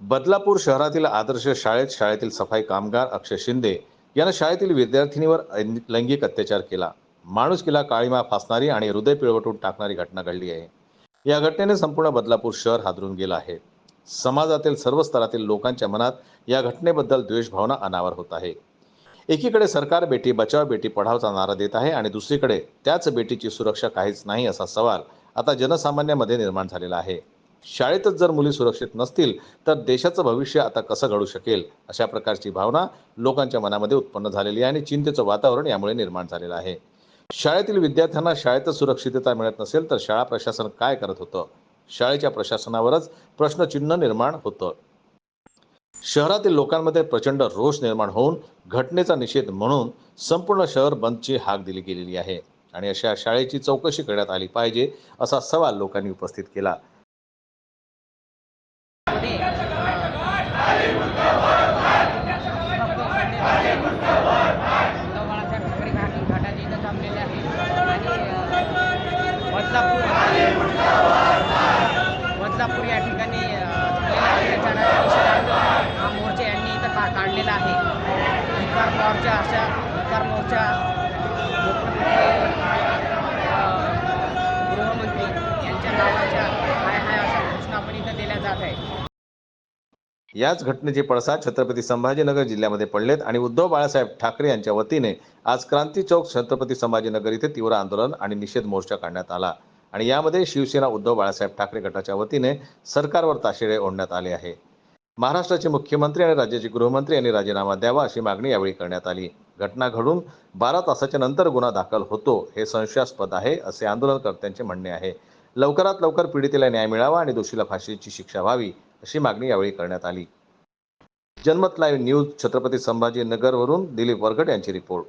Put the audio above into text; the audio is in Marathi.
बदलापूर शहरातील आदर्श शाळेतील सफाई कामगार अक्षय शिंदे यानं शाळेतील विद्यार्थिनीवर लैंगिक अत्याचार केला. माणुसकीला काळीमा फासणारी आणि हृदय पिळवटून टाकणारी घटना घडली आहे. या घटनेने संपूर्ण बदलापूर शहर हादरून गेलं आहे. समाजातील सर्व स्तरातील लोकांच्या मनात या घटनेबद्दल द्वेषभावना अनावर होत आहे. एकीकडे सरकार बेटी बचाव बेटी पढावचा नारा देत आहे आणि दुसरीकडे त्याच बेटीची सुरक्षा काहीच नाही असा सवाल आता जनसामान्यामध्ये निर्माण झालेला आहे. शाळेतच जर मुली सुरक्षित नसतील तर देशाचं भविष्य आता कसं घडू शकेल, अशा प्रकारची भावना लोकांच्या मनामध्ये उत्पन्न झालेली आहे आणि चिंतेचं वातावरण यामुळे निर्माण झालेलं आहे. शाळेतील विद्यार्थ्यांना शाळेतच सुरक्षितता मिळत नसेल तर शाळा प्रशासन काय करत होतं? शाळेच्या प्रशासनावरच प्रश्नचिन्ह निर्माण होतं. शहरातील लोकांमध्ये प्रचंड रोष निर्माण होऊन घटनेचा निषेध म्हणून संपूर्ण शहर बंदची हाक दिली गेलेली आहे आणि अशा शाळेची चौकशी करण्यात आली पाहिजे असा सवाल लोकांनी उपस्थित केला. बदलापूर या ठिकाणी अत्याचाराच्या निषेधार्थ हा मोर्चा यांनी इथं काढलेला आहे. धिक्कार मोर्चा गृहमंत्री यांच्या नावाच्या हाय हाय अशा घोषणा पण इथं दिल्या जात आहे. याच घटनेचे पडसाद छत्रपती संभाजीनगर जिल्ह्यामध्ये पडलेत आणि उद्धव बाळासाहेब ठाकरे यांच्या वतीने आज क्रांती चौक छत्रपती संभाजीनगर येथे तीव्र आंदोलन आणि निषेध मोर्चा काढण्यात आला आणि यामध्ये शिवसेना उद्धव बाळासाहेब ठाकरे गटाच्या वतीने सरकारवर ताशेरे ओढण्यात आले आहे. महाराष्ट्राचे मुख्यमंत्री आणि राज्याचे गृहमंत्री यांनी राजीनामा द्यावा अशी मागणी यावेळी करण्यात आली. घटना घडून 12 तासाच्या नंतर गुन्हा दाखल होतो हे संशयास्पद आहे असे आंदोलनकर्त्यांचे म्हणणे आहे. लवकरात लवकर पीडितेला न्याय मिळावा आणि दोषीला फाशीची शिक्षा व्हावी अशी मागणी यावेळी करण्यात आली. जनमत लाईव्ह न्यूज छत्रपती संभाजीनगरवरून दिलीप वरगड यांची रिपोर्ट.